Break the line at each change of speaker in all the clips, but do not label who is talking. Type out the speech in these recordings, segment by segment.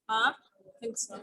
Huh? I think so.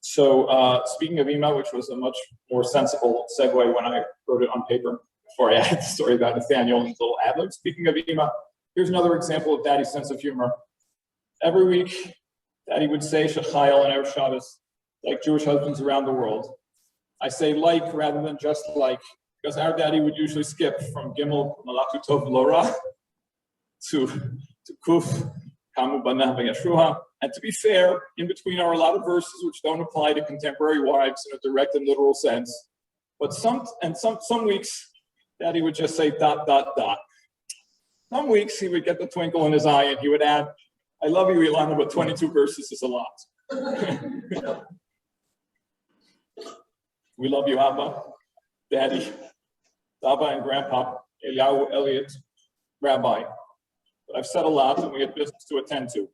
So speaking of Ema, which was a much more sensible segue when I wrote it on paper before I added the story about Nathaniel and his little ad-lib. Speaking of Ema, here's another example of Daddy's sense of humor. Every week, Daddy would say Shechayel and Erev Shabbos, like Jewish husbands around the world. I say like rather than just like, because our Daddy would usually skip from Gimel Malatu Tov Lora to Kuf Kamu Banah V'Yashruha. And to be fair, in between are a lot of verses which don't apply to contemporary wives in a direct and literal sense. But some weeks, Daddy would just say ... Some weeks he would get the twinkle in his eye and he would add, I love you, Ilana, but 22 verses is a lot. We love you, Abba, Daddy, Abba and Grandpa, Eliyahu, Elliot, Rabbi. But I've said a lot and we have business to attend to.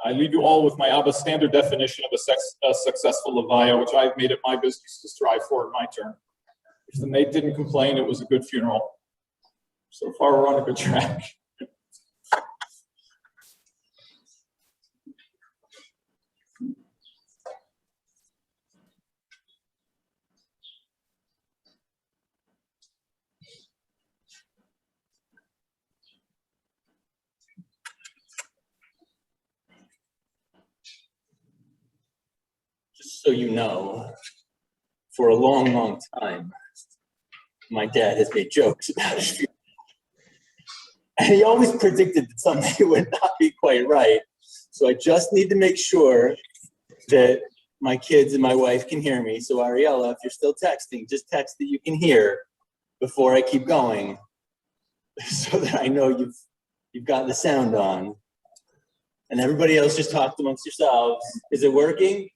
I leave you all with my Abba's standard definition of a successful levaya, which I've made it my business to strive for in my turn. If the maid didn't complain, it was a good funeral. So far, we're on a good track.
Just so you know, for a long, long time, my dad has made jokes about his funeral. And he always predicted that someday it would not be quite right. So I just need to make sure that my kids and my wife can hear me. So Ariella, if you're still texting, just text that you can hear before I keep going, so that I know you've got the sound on. And everybody else just talk amongst yourselves. Is it working?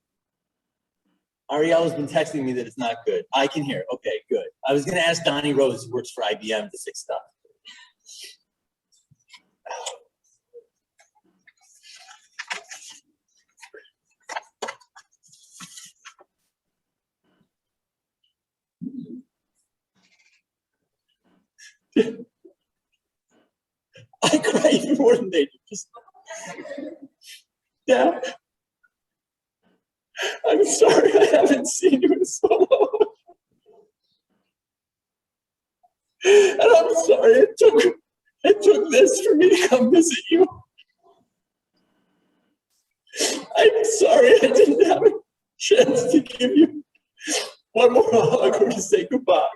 Ariella's been texting me that it's not good. I can hear. Okay, good. I was going to ask Donnie Rose, who works for IBM, to fix stuff. I cry even more than they do. Just, Dad, I'm sorry I haven't seen you in so long. And I'm sorry it took this for me to come visit you. I'm sorry I didn't have a chance to give you one more hug or to say goodbye.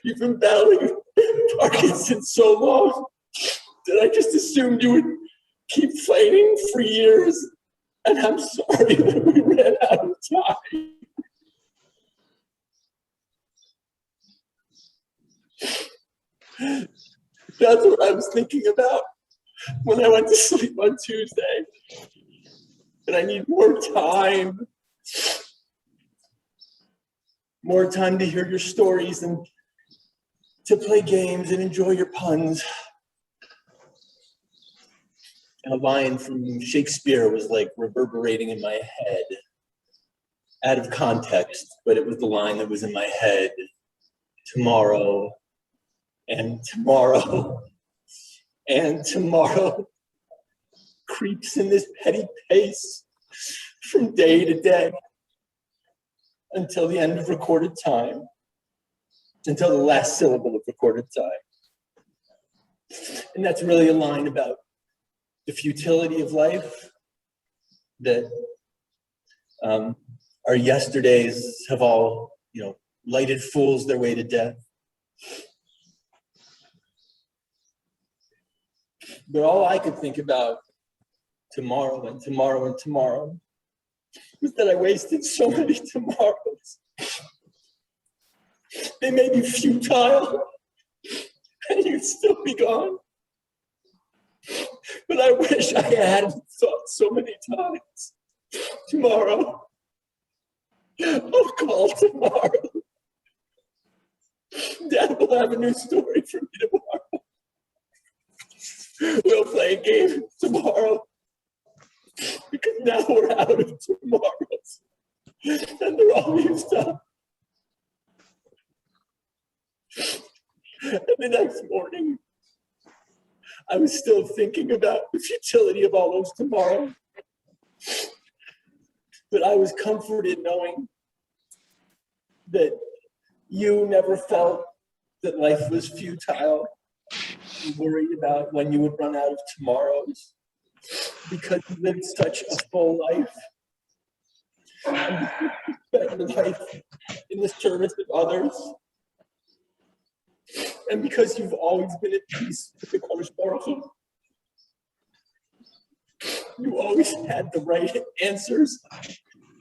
You've been battling Parkinson's so long that I just assumed you would keep fighting for years. And I'm sorry that we ran out of time. That's what I was thinking about when I went to sleep on Tuesday. And I need more time. More time to hear your stories and to play games and enjoy your puns. And a line from Shakespeare was like reverberating in my head, out of context, but it was the line that was in my head. Tomorrow, and tomorrow, and tomorrow creeps in this petty pace from day to day. until the end of recorded time, until the last syllable of recorded time. And that's really a line about the futility of life, that our yesterdays have all, lighted fools their way to death. But all I could think about tomorrow and tomorrow and tomorrow was that I wasted so many tomorrows. They may be futile, and you'd still be gone. But I wish I hadn't thought so many times. Tomorrow, I'll call tomorrow. Dad will have a new story for me tomorrow. We'll play a game tomorrow. Because now we're out of tomorrows. And they're all used up. And the next morning, I was still thinking about the futility of all those tomorrows. But I was comforted knowing that you never felt that life was futile. You worried about when you would run out of tomorrows because you lived such a full life. And you spent your life in the service of others. And because you've always been at peace with the Kadosh Baruch Hu, you always had the right answers,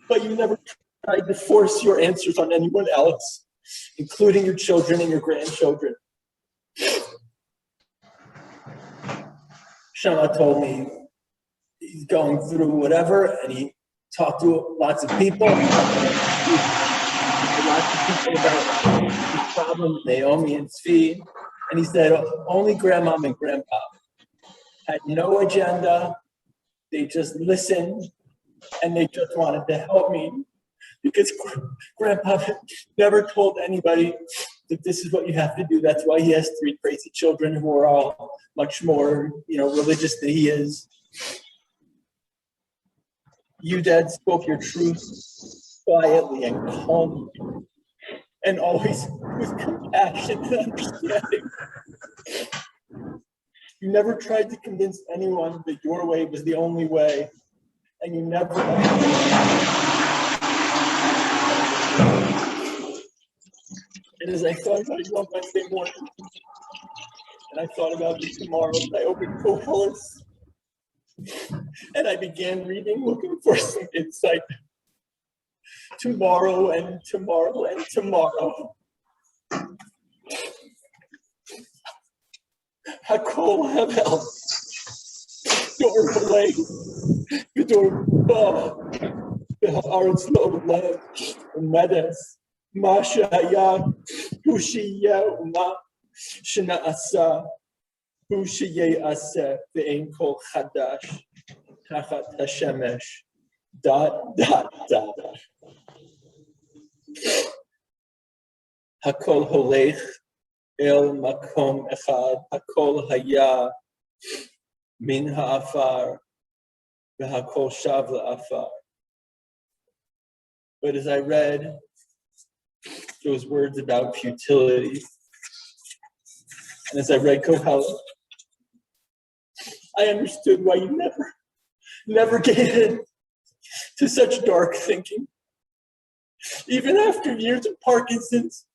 but you never tried to force your answers on anyone else, including your children and your grandchildren. Shama told me he's going through whatever, and he talked to lots of people. Lots of people about his problem, Naomi and Tzvi, and he said only grandmom and grandpa had no agenda. They just listened, and they just wanted to help me because grandpa never told anybody that this is what you have to do. That's why he has 3 crazy children who are all much more, religious than he is. You, Dad, spoke your truth quietly and calmly, and always with compassion and understanding. You never tried to convince anyone that your way was the only way, and you never. And as I thought about you on Wednesday morning, and I thought about you tomorrow, I opened Koheles, and I began reading, looking for some insight. Tomorrow and tomorrow and tomorrow. Hakol havel, dor balei, v'dor ba, v'haaretz lo lev, umedes, ma shehaya, hu sheyeh uma, shena'asa, hu sheyeh ve'ein kol chadash, tachat hashemesh, ... Hakol holech el makom echad, hakol haya min ha'afar, v'hakol shav la'afar. But as I read those words about futility, and as I read Koheles, I understood why you never gave in to such dark thinking. Even after years of Parkinson's,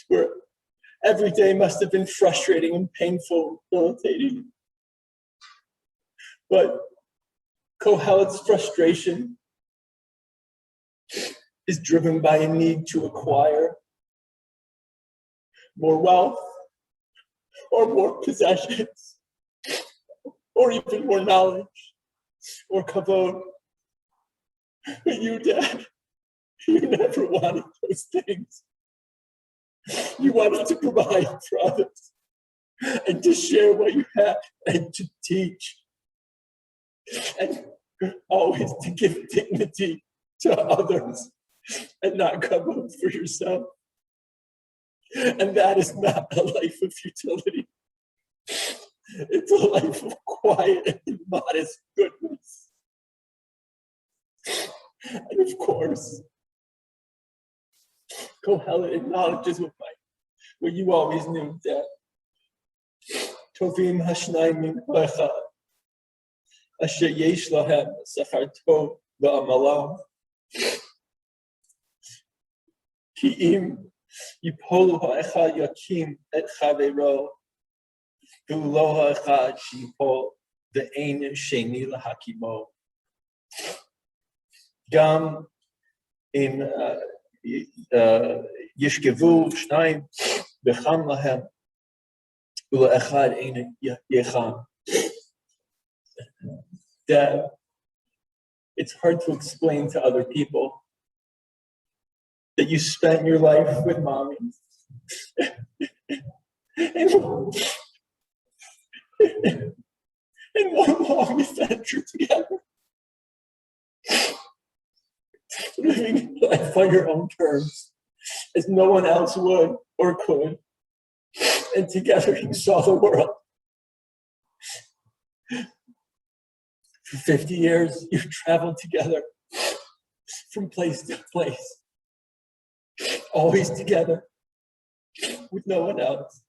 where every day must have been frustrating and painful and debilitating. But Kohelet's frustration is driven by a need to acquire more wealth, or more possessions, or even more knowledge, or kavod. But you, Dad, you never wanted those things. You wanted to provide for others and to share what you had and to teach and always to give dignity to others and not come up for yourself. And that is not a life of futility. It's a life of quiet and modest goodness. And of course, Kohelet acknowledges what you always knew, Dad. Tovim hashnayim min echad, asher yesh lahem sachar tov va'amalam. Ki im yipolu ha'echad yakim et chavero, v'lo ha'echad sheyipol ve'ein sheni lahakimo. Gam im yishkevu shnayim b'cham lahem, v'lo echad ein yecham. Dad, it's hard to explain to other people that you spent your life with mommy. and one long adventure together. Living life on your own terms, as no one else would or could. And together you saw the world. For 50 years, you've traveled together from place to place. Always together, with no one else.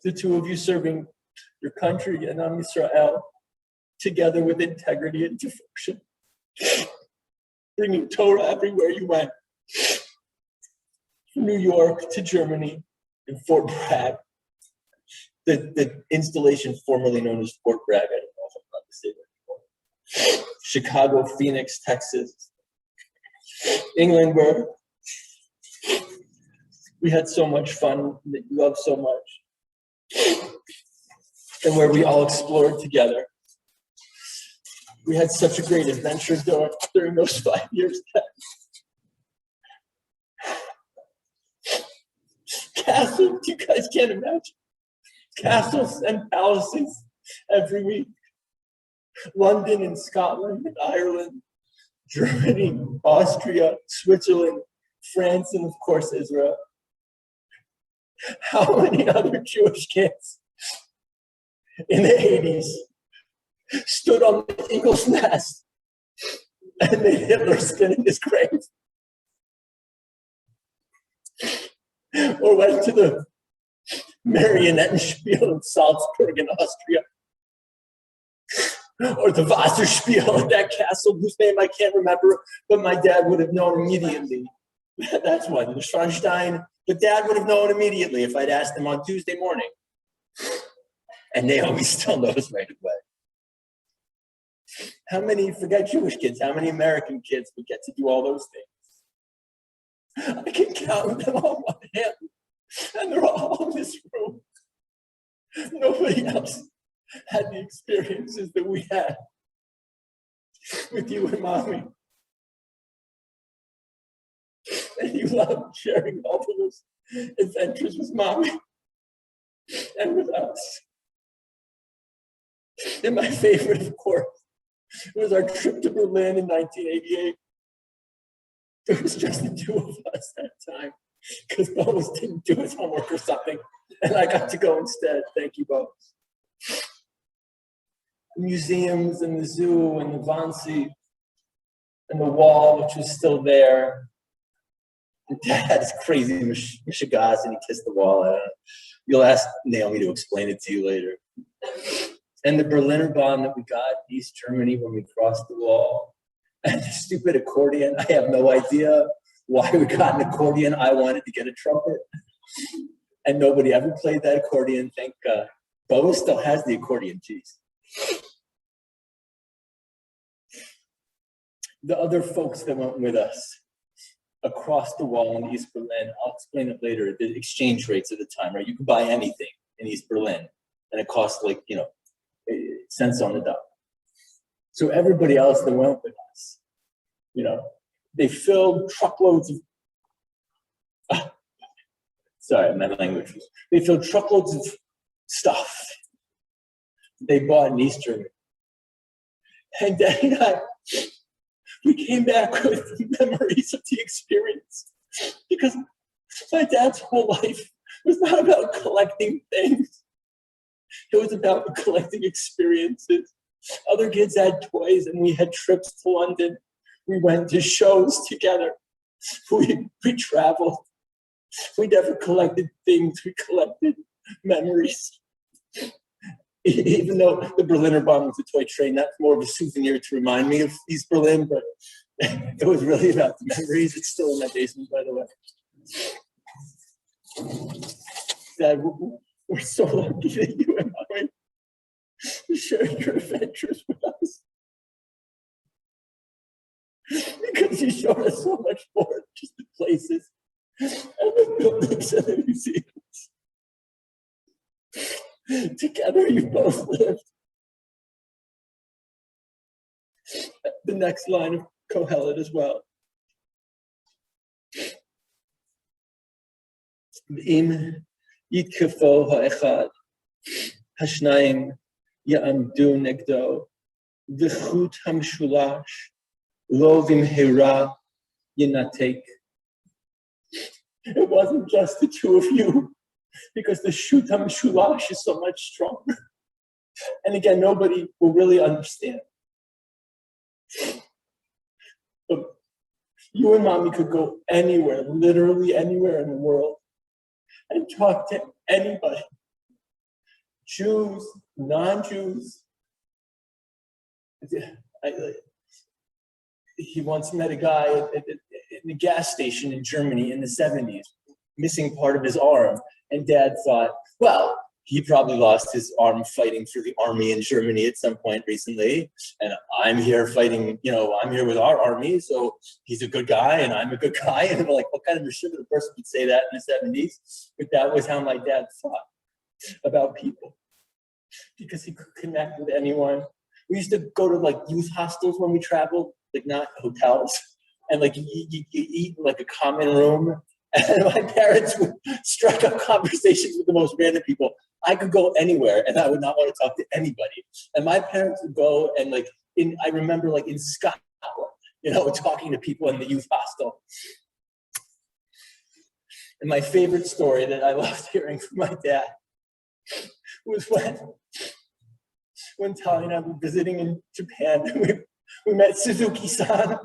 The two of you serving your country and Am Yisrael, together with integrity and devotion, bringing Torah everywhere you went, from New York to Germany and Fort Bragg, the installation formerly known as Fort Bragg, I don't know if I'm allowed to say that anymore. Chicago, Phoenix, Texas, England, where we had so much fun, that you loved so much, and where we all explored together. We had such a great adventure during those 5 years. Castles, you guys can't imagine. Castles and palaces every week. London and Scotland and Ireland, Germany, Austria, Switzerland, France, and of course Israel. How many other Jewish kids in the 80s stood on the eagle's nest and made Hitler spin in his grave? Or went to the Marionnettenspiel in Salzburg in Austria? Or the Wasserspiel at that castle whose name I can't remember, but my dad would have known immediately. That's one, the Schwanstein. But Dad would have known immediately if I'd asked him on Tuesday morning. And Naomi still knows right away. How many, forget Jewish kids, how many American kids would get to do all those things? I can count them all on one hand, and they're all in this room. Nobody else had the experiences that we had with you and Mommy. And you loved sharing all of those adventures with Mommy and with us. And my favorite, of course, was our trip to Berlin in 1988. It was just the two of us that time, because Boas didn't do his homework or something, and I got to go instead. Thank you, Boas. The museums and the zoo and the Wannsee and the wall, which was still there. And Dad's crazy Michigas, and he kissed the wall. You'll ask Naomi to explain it to you later. And the Berliner Bahn that we got in East Germany when we crossed the wall. And the stupid accordion. I have no idea why we got an accordion. I wanted to get a trumpet. And nobody ever played that accordion, thank God. Boa still has the accordion, geez. The other folks that went with us across the wall in East Berlin, I'll explain it later, the exchange rates at the time, right? You could buy anything in East Berlin, and it cost like, cents on the dollar. So everybody else that went with us, they filled truckloads of, sorry, my language was, they filled truckloads of stuff they bought in East Germany. And Daddy and I, we came back with memories of the experience, because my dad's whole life was not about collecting things. It was about collecting experiences Other kids had toys and we had trips to London. We went to shows together. We traveled. We never collected things. We collected memories. Even though the Berliner Bahn was a toy train, that's more of a souvenir to remind me of East Berlin, but it was really about the memories. It's still in my basement, by the way. Dad, we're so lucky that you and I shared your adventures with us. Because you showed us so much more than just the places and the buildings and the museums. Together, you both lived. The next line of Kohelet as well. Im yitkefo ha'echad, hashnayim ya'amdu negdo, v'chut hamshulash, lo vimhira yinatek. It wasn't just the two of you, because the Shut HaMishulash is so much stronger. And again, nobody will really understand. But you and Mommy could go anywhere, literally anywhere in the world, and talk to anybody. Jews, non-Jews. He once met a guy at the gas station in Germany in the 70s, missing part of his arm. And Dad thought, well, he probably lost his arm fighting for the army in Germany at some point recently. And I'm here fighting, I'm here with our army. So he's a good guy and I'm a good guy. And we're like, what kind of a shit of a person would say that in the 70s? But that was how my dad thought about people, because he could connect with anyone. We used to go to like youth hostels when we traveled, like not hotels. And like you eat in like a common room. And my parents would strike up conversations with the most random people. I could go anywhere and I would not want to talk to anybody. And my parents would go and I remember like in Scotland, talking to people in the youth hostel. And my favorite story that I loved hearing from my dad was when Tali and I were visiting in Japan. We met Suzuki-san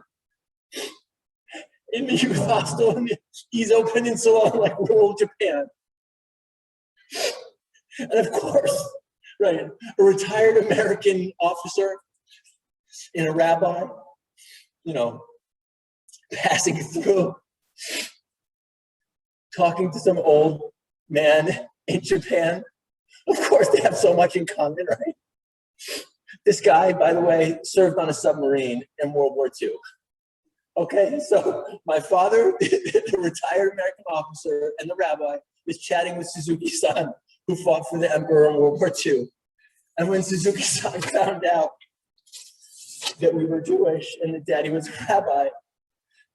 in the youth hostel in the Izo Peninsula, like rural Japan. And of course, right, a retired American officer and a rabbi, passing through, talking to some old man in Japan. Of course, they have so much in common, right? This guy, by the way, served on a submarine in World War II. Okay, so my father, the retired American officer, and the rabbi is chatting with Suzuki-san, who fought for the emperor in World War II. And when Suzuki-san found out that we were Jewish and that Daddy was a rabbi,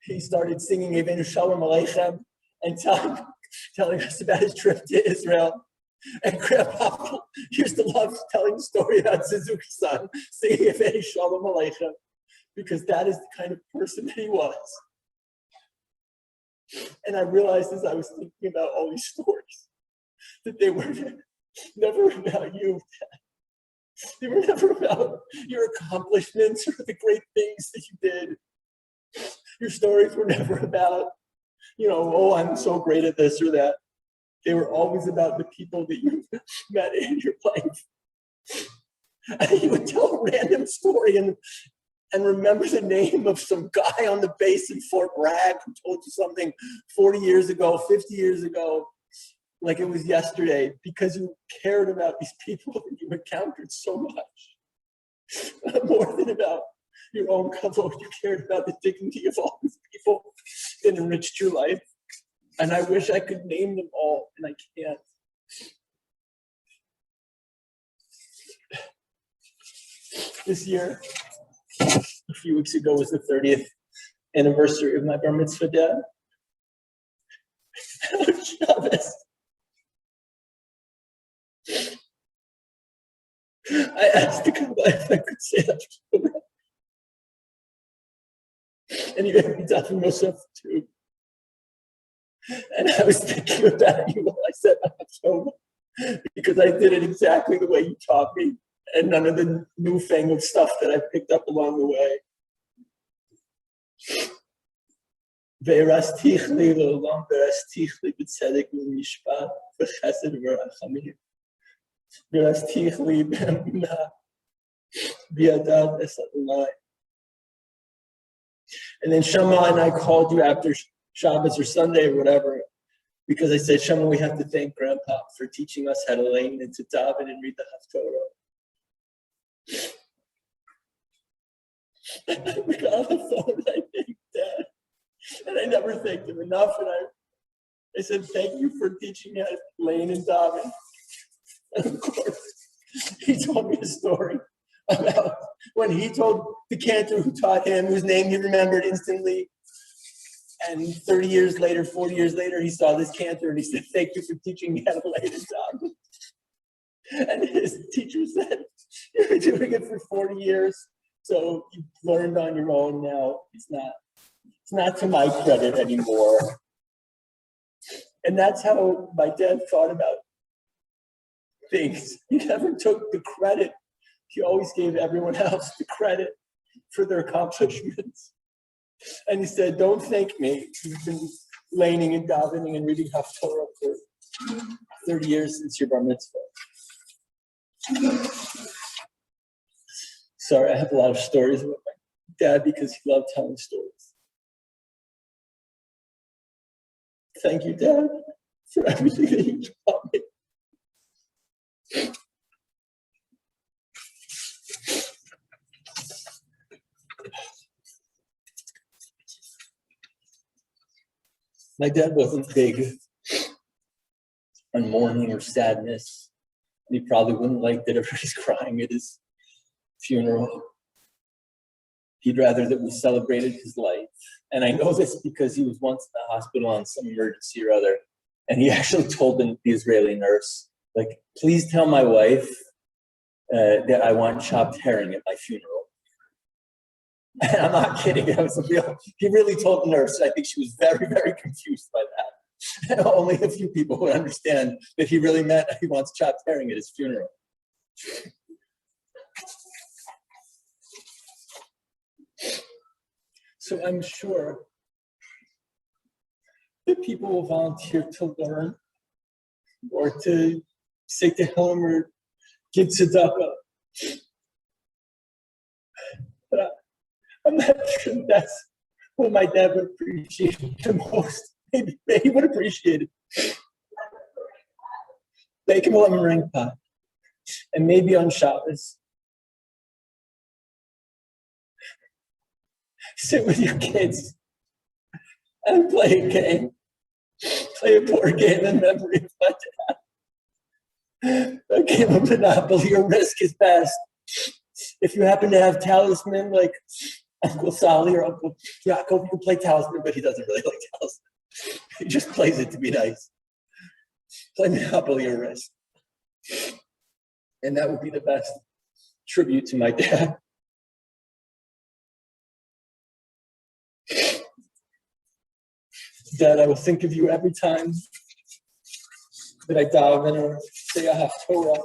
he started singing Avenu Shalom Aleichem and telling us about his trip to Israel. And Grandpa used to love telling the story about Suzuki-san singing Avenu Shalom Aleichem, because that is the kind of person that he was. And I realized as I was thinking about all these stories that they were never about you, Dad. They were never about your accomplishments or the great things that you did. Your stories were never about, oh, I'm so great at this or that. They were always about the people that you met in your life. And you would tell a random story and remember the name of some guy on the base in Fort Bragg who told you something 40 years ago, 50 years ago, like it was yesterday, because you cared about these people that you encountered so much. More than about your own kavod, you cared about the dignity of all these people that enriched your life. And I wish I could name them all, and I can't. This year, a few weeks ago, was the 30th anniversary of my bar mitzvah, Dad. On Shabbos, I asked the Kabbalah if I could say that for and he made me daven Moshe too. And I was thinking about you while I said Hashom, because I did it exactly the way you taught me. and none of the newfangled stuff that I picked up along the way. Ve'erastich li le'olam, ve'erastich li b'tzedek u'mishpat, v'chesed v'rachamim. Ve'erastich li b'emunah, v'yadat es Adonai. And then Shema and I called you after Shabbos or Sunday or whatever, because I said, Shema, we have to thank Grandpa for teaching us how to learn and to daven and read the Haftorah. We got on the phone and I thanked Dad. And I never thanked him enough. And I said, thank you for teaching me how to learn and daven. And of course, he told me a story about when he told the cantor who taught him, whose name he remembered instantly. And 30 years later, 40 years later, he saw this cantor and he said, thank you for teaching me how to lay it down. And his teacher said, you've been doing it for 40 years, so you've learned on your own now. It's not to my credit anymore. And that's how my dad thought about things. He never took the credit. He always gave everyone else the credit for their accomplishments. And he said, don't thank me. You've been laning and davening and reading Haftorah for 30 years since your bar mitzvah. Sorry, I have a lot of stories about my dad because he loved telling stories. Thank you, Dad, for everything that you taught me. My dad wasn't big on mourning or sadness. And he probably wouldn't like that everybody's crying at his funeral. He'd rather that we celebrated his life. And I know this because he was once in the hospital on some emergency or other. And he actually told the Israeli nurse, like, please tell my wife that I want chopped herring at my funeral. And I'm not kidding. He really told the nurse. I think she was very, very confused by that. And only a few people would understand that he really meant he wants chopped herring at his funeral. So I'm sure that people will volunteer to learn or to say to him or give tzedakah. But I'm not sure that's what my dad would appreciate the most. Maybe he would appreciate it. Make him a lemon ring pot. And maybe on Shabbos, sit with your kids and play a game. Play a board game in memory of my dad. A game of Monopoly or Risk is best. If you happen to have Talisman like Uncle Sally or Uncle Yaakov, you can play Talisman, but he doesn't really like Talisman. He just plays it to be nice. Play Monopoly or Risk. And that would be the best tribute to my dad. Dad, I will think of you every time that I daven or say a Haftorah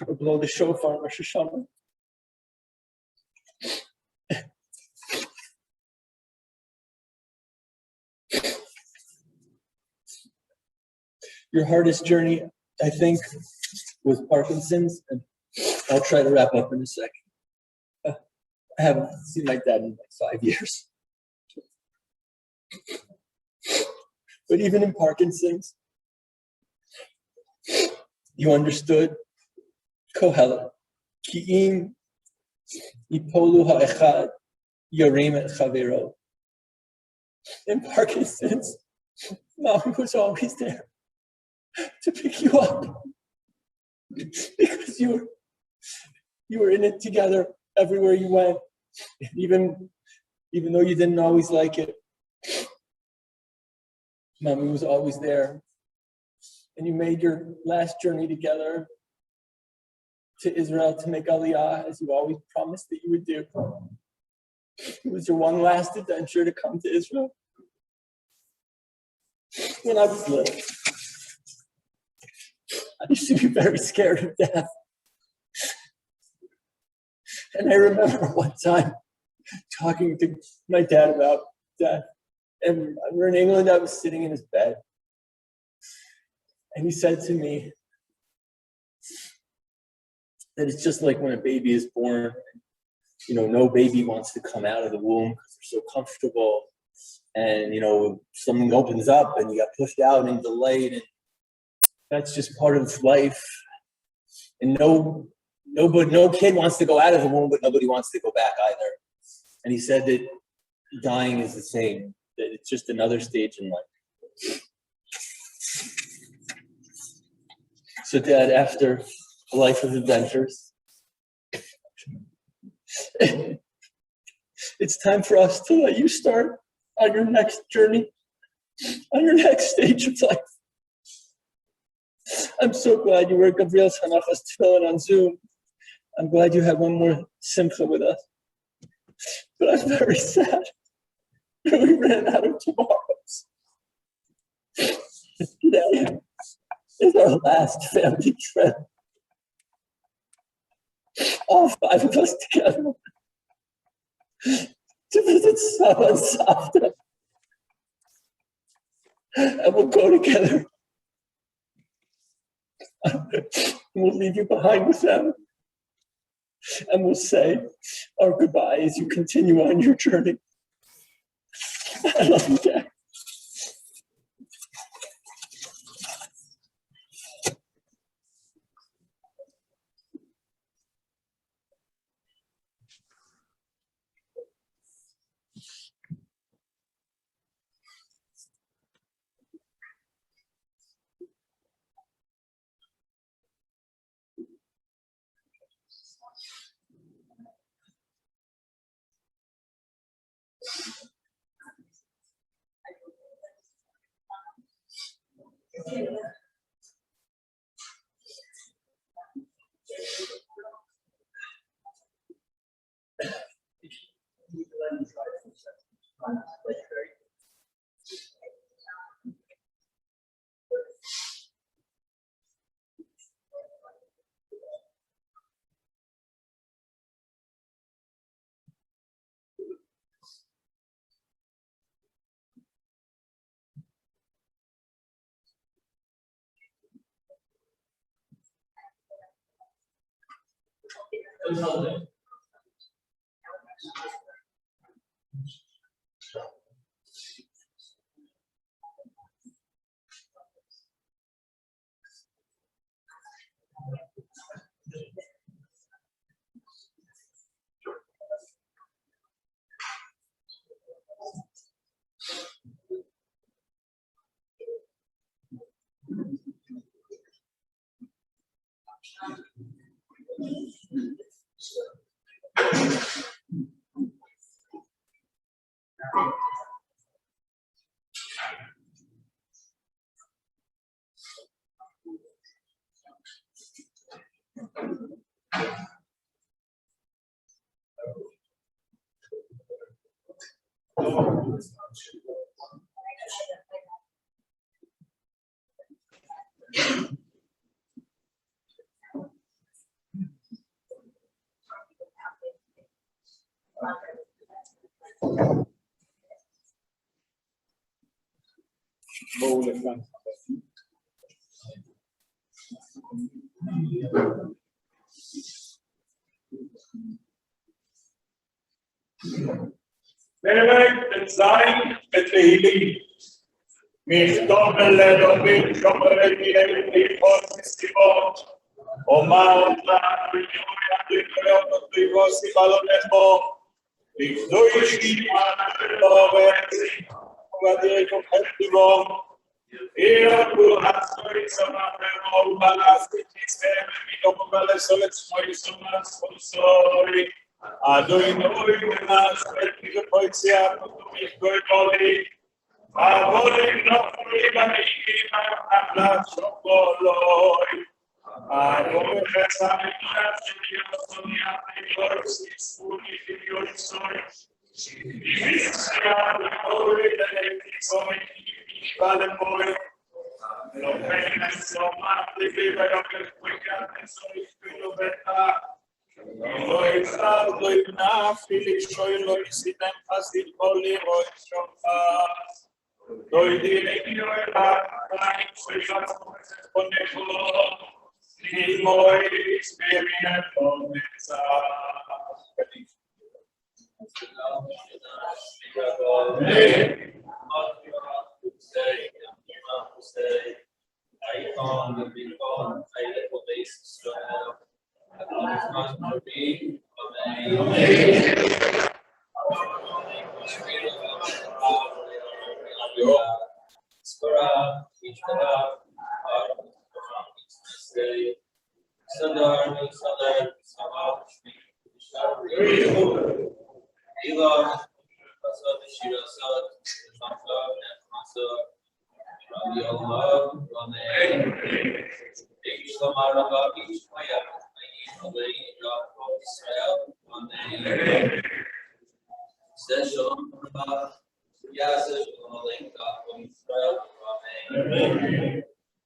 or blow the shofar in Rosh Hashanah. Your hardest journey, I think, was Parkinson's, and I'll try to wrap up in a second. I haven't seen my dad in like 5 years. But even in Parkinson's, you understood Kohelet. Ki'im yipolu ha'echad yorim et chavero. In Parkinson's, Mommy was always there to pick you up because you were in it together everywhere you went, even though you didn't always like it. Mommy was always there. And you made your last journey together to Israel to make Aliyah, as you always promised that you would do. It was your one last adventure to come to Israel. When I was little, I used to be very scared of death. And I remember one time talking to my dad about death. And we're in England, I was sitting in his bed. And he said to me that it's just like when a baby is born. You know, no baby wants to come out of the womb because they're so comfortable. And, you know, something opens up and you got pushed out and delayed. And that's just part of life. And no kid wants to go out of the womb, but nobody wants to go back either. And he said that dying is the same, that it's just another stage in life. So, Dad, after a life of adventures, it's time for us to let you start on your next journey, on your next stage of life. I'm so glad you were at Gabriel's Hanachas Tefillin on Zoom. I'm glad you had one more simcha with us. But I'm very sad that we ran out of tomorrows. Today is our last family trip. All 5 of us together to visit Saba and Savta. And we'll go together. We'll leave you behind with them. And we'll say our goodbye as you continue on your journey. I love you, Dad.
פרק ט"ז בתהילים. מכתוב אל אלוהים שומרי תהילים מסיבות אומר אותם ויום ידריך סיבה לא נכו לפדוי שימה לא ועצים ובדרך ובחתיבו ירקו עצמי סמך ובואו ובלסתי תסתם ומתוך ובלסו עצמי סמך ספונסורי Adonai nas petito poizia tutti coi poli a voi non prima di la socoloi a voi pensare che io sono i corsi studi di soli mi siamo voi delle persone che vale voi non penso ma di vivere per quei che sono il figlio verità לא יצחק, לא ינף, לישוי, לא יסיתם חסיד כל לירוי שוחס. לא ידירי יואל, עין שחס חונכו, לימוי ספירין חונצה.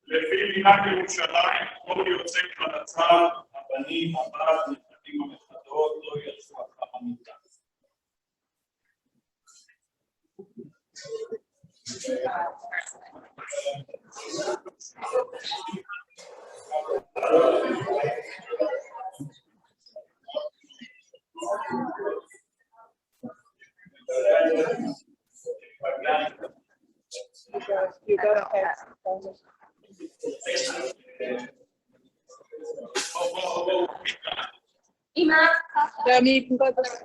לפי מנהג ירושלים, כל יוצא חלצה, הבנים, הבת, נכדים הנכדות, לא ירצו אחר המיטה.
You go ahead. Then you can go this.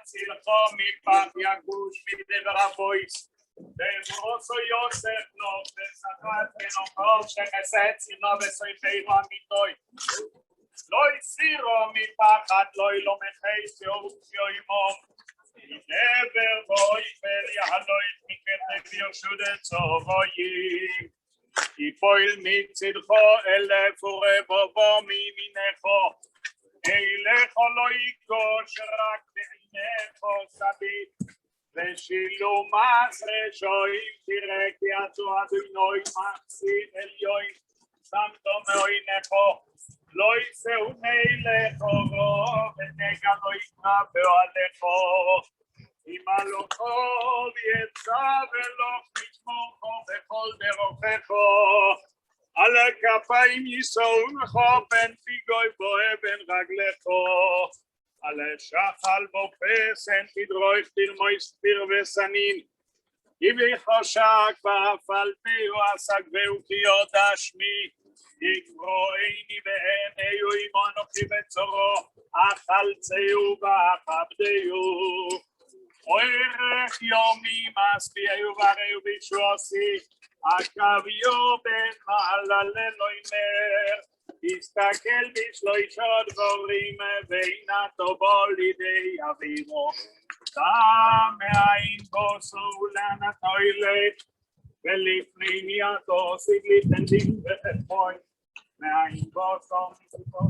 צילחו מפח יגוש מדבר הבויס דברוסו יוסף לו וסחת בנוכו שחסד צינו וסויפרו אמיתוי לא הסירו מפחד לא ילומחי שאופיו עמו דבר בוי וליהלוי מכתב ירשוד צובויים יפויל מצדחו אלף ורבובו מימינךו אילך לא יקוש רק בעינך סביב ושילו מסרשויים תראה כי עצו אדינוי מחסית עליון שמתו מעינךו לא יצאו נילךו ונגע לא יקרבו עליכו אם הלוכו ויצא ולוך מתמוכו בכל דרוכךו על הכפיים יישאונכו פן פיגוי בוהה בין רגלךו על השחל בו פסן תדרויך תרמוי ספיר וסנין יבי חושק ואפלתהו אסגבהו כי יודע שמי יקברו עיני בעיניהו עמו אנוכי בצורו אכלצהו ואכבדהו אורך יומי משביעהו וראהו בישועשי עקביו בן מעללה לא ימר הסתכל בשלושה דבורים ועינתו בו לידי אבימו שם מעין בו סולנתו ילך ולפני מיתו סיגליתן דין וחפוי מעין בו סולנתו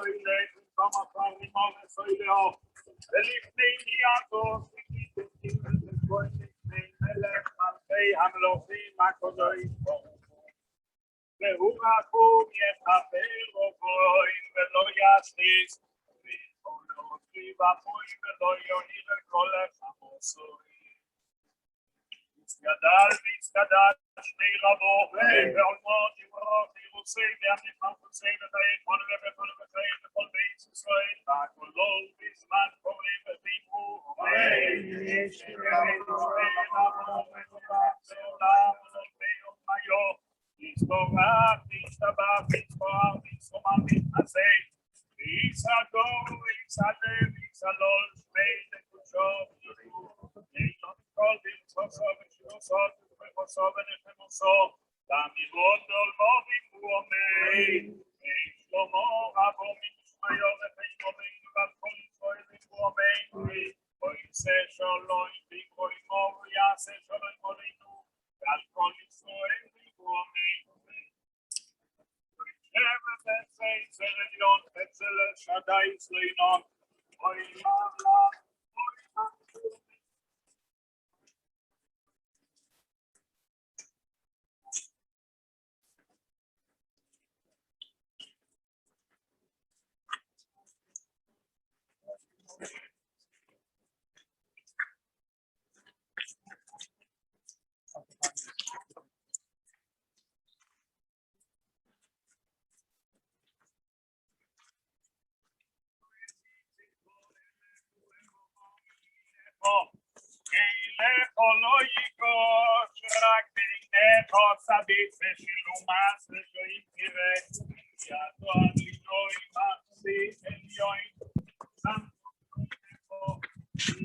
ילך במקום אחר לימו וסוילאו ולפני מיתו סיגליתן דין וחפוי לפני מלך מלכי המלוכים הקדוש ברוך הוא. והוא רחום יכפר ובוין ולא ישליך, ויכול להושיב אפוי ולא יועיל כל חמוסוי. ויסגדל שני רבו ועולמות יברוך וירוסי וימליך מלכוסי וחיי כל ובכל וחיי וכל בית ישראל והכולו בזמן קוראים ודיברו אמן. יסתובב וישתבח ויתפאר וישמח ויתעשה ויסעדו ויסעלם ויסעלול שמי לקודשו וישתבח כל במצוסו ושירוסו ובחוסו ונפמוסו לאמירות עולמו וימרו אמן. שלמה רבו ממשמיו וחיימו בינו ועל כל ישראל וימרו אמן. ויעשה שלום וימרו עמו ויעשה שלום עלינו ועל כל ישראל וימרו אמן. וישב אצל עליון אצל שדי צלינון אוי מעלה אוי מעלה. לא ייגוש רק בעינך סביב ושילומס ושועים תראה ידו עלינו ימחסי עליון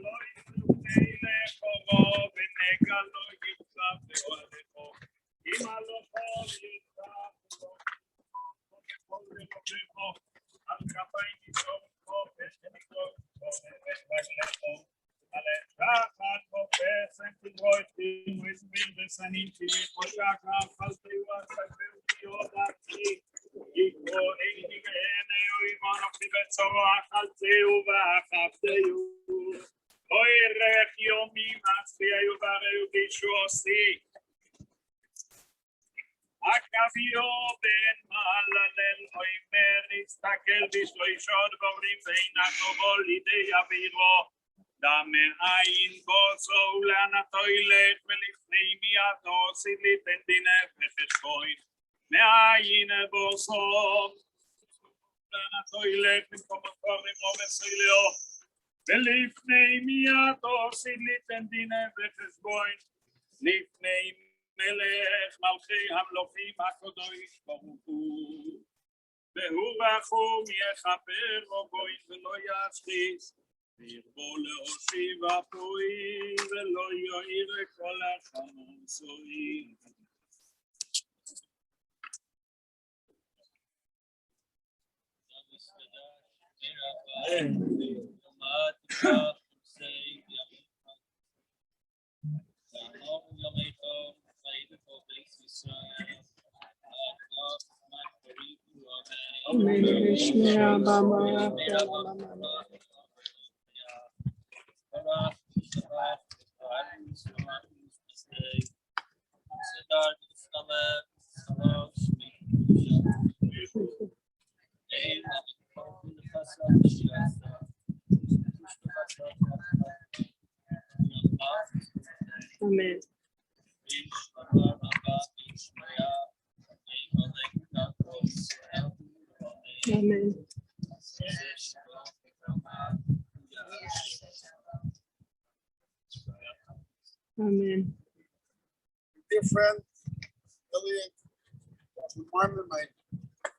לא יפלוני לחורו ונגע לא יפלב לאוהלכו אמא לא כל יפלב וכל לבבכו על כפיים ישורכו ושנגלו ושנגלו Alexander confessem que nós temos o Espírito Santo que depois da graça de Deus saiu daqui e foi em igreja e o irmão que venceu a calceu va capteu oi regio mi masia eu vareu bicho assim acabio ben malalel oi meris takel bicho e shod bovrim veina tovol idea viro Dame ein gozo ulana toilech velifnei miato sidli tendine vecheshoin. Me ein gozo ulana toilech v'komokorim ovesilio. Velifnei miato sidli tendine vecheshoin. Lifnei melech malchei hamlochim hakodosh baruch hu. Vehu rachum yechaper rogoin v'lo yashchis. וירבו להושיב אפוי ולא יועיר כל החמוסויים.
Amen. Amen. Amen.
Dear friend, Elliot Marmon, my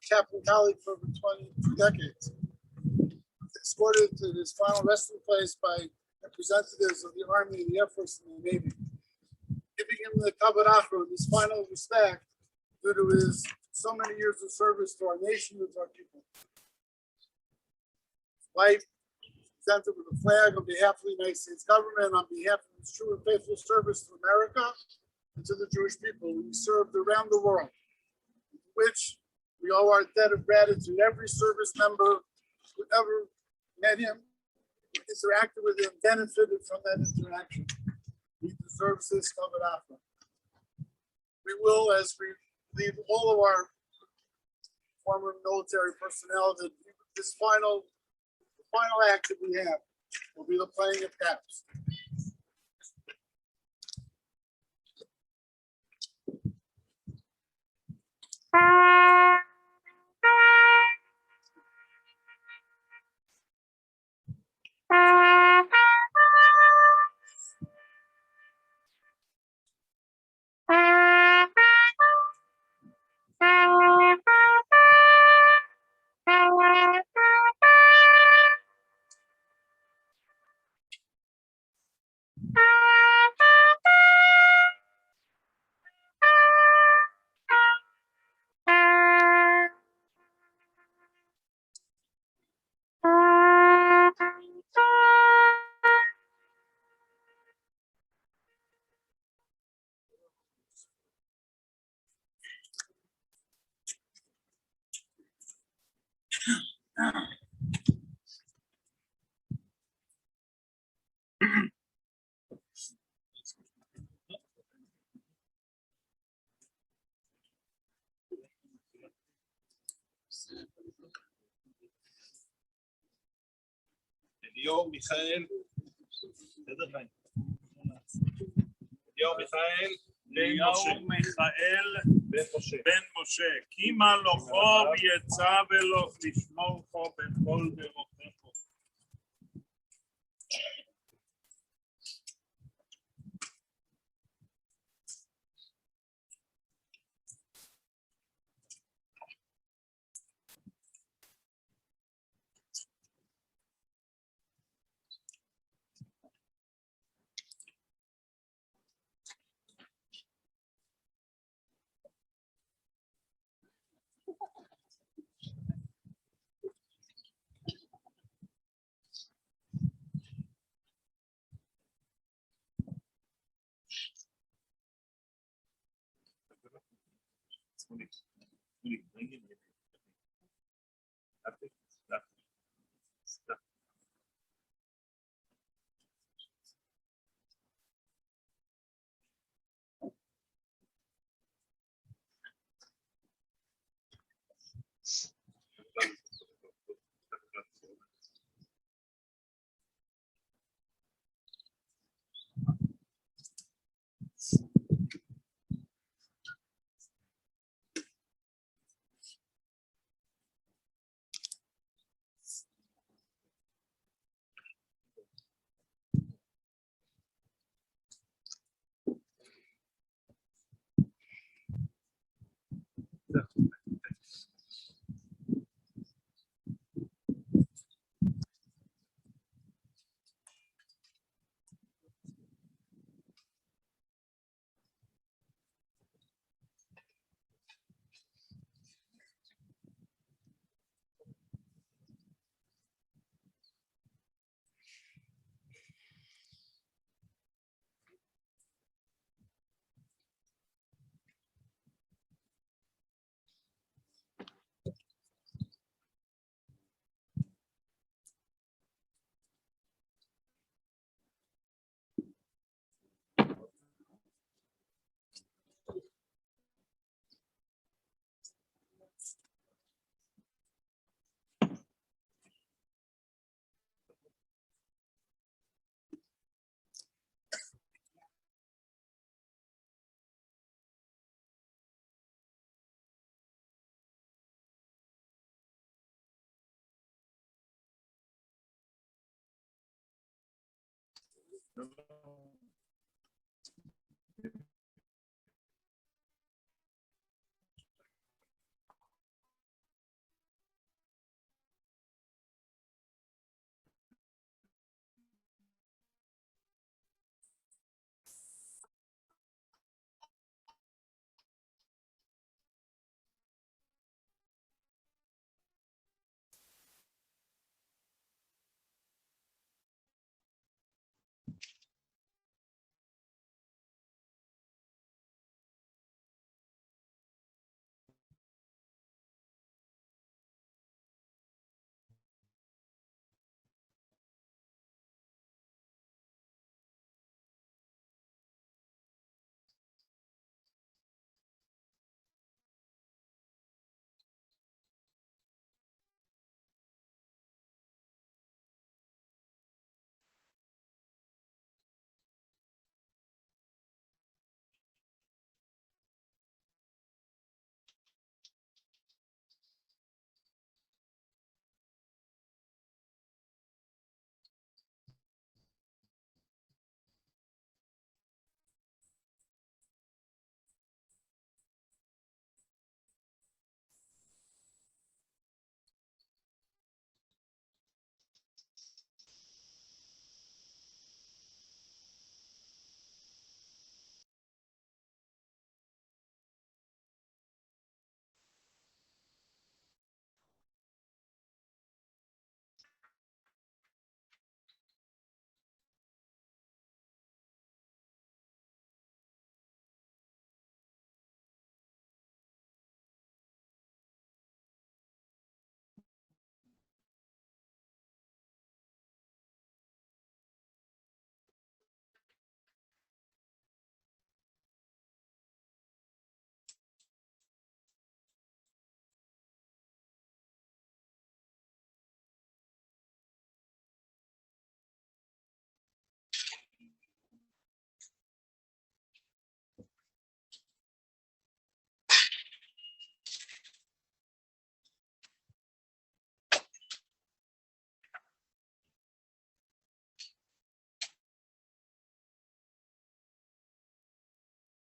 chaplain colleague for over 22 decades, was escorted to his final resting place by representatives of the Army, the Air Force, and the Navy, giving him the Kabbat Achron, his final respect, due to his so many years of service to our nation and to our people. Life presented with a flag on behalf of the United States government, on behalf of his true and faithful service to America and to the Jewish people who he served around the world, which we owe our debt of gratitude. Every service member who ever met him, interacted with him, benefited from that interaction. He deserves this Kabbat Achron. we will, as we leave all of our former military personnel, that this final act that we have will be the playing of caps.
אליאור מיכאל, אליאור מיכאל בן משה, קימה לו חוב יצא ולא לשמור חוב בכל דרוכיך.